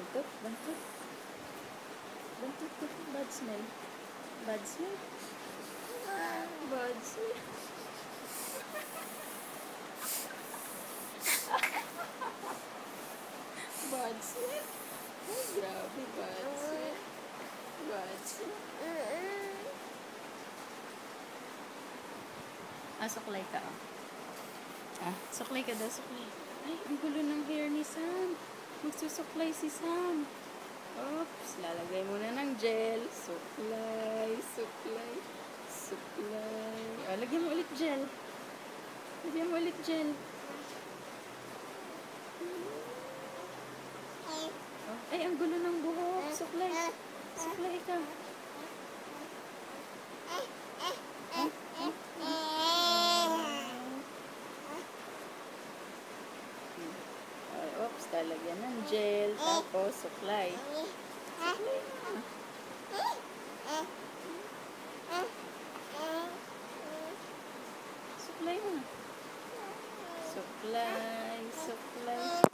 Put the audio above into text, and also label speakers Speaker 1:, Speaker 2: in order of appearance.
Speaker 1: Bantot, bantot. Bantot, bad smell. Bad smell. Bad smell. Bad smell. Ay, grabe, bad smell. Bad smell. Suklay ka, suklay ka daw, suklay. Ay, ang gulo ng hair ni Sam. Magsusuklay si Sam. Oops, lalagay muna ng gel. Suklay, suklay, suklay. Lagyan mo ulit gel. Lagyan mo ulit gel. Ay, ang gulo ng buhok. Suklay. Suklay ka. Oops, lalagyan ng gel. Tapos, suklay. Suklay na. Suklay na. Suklay, suklay.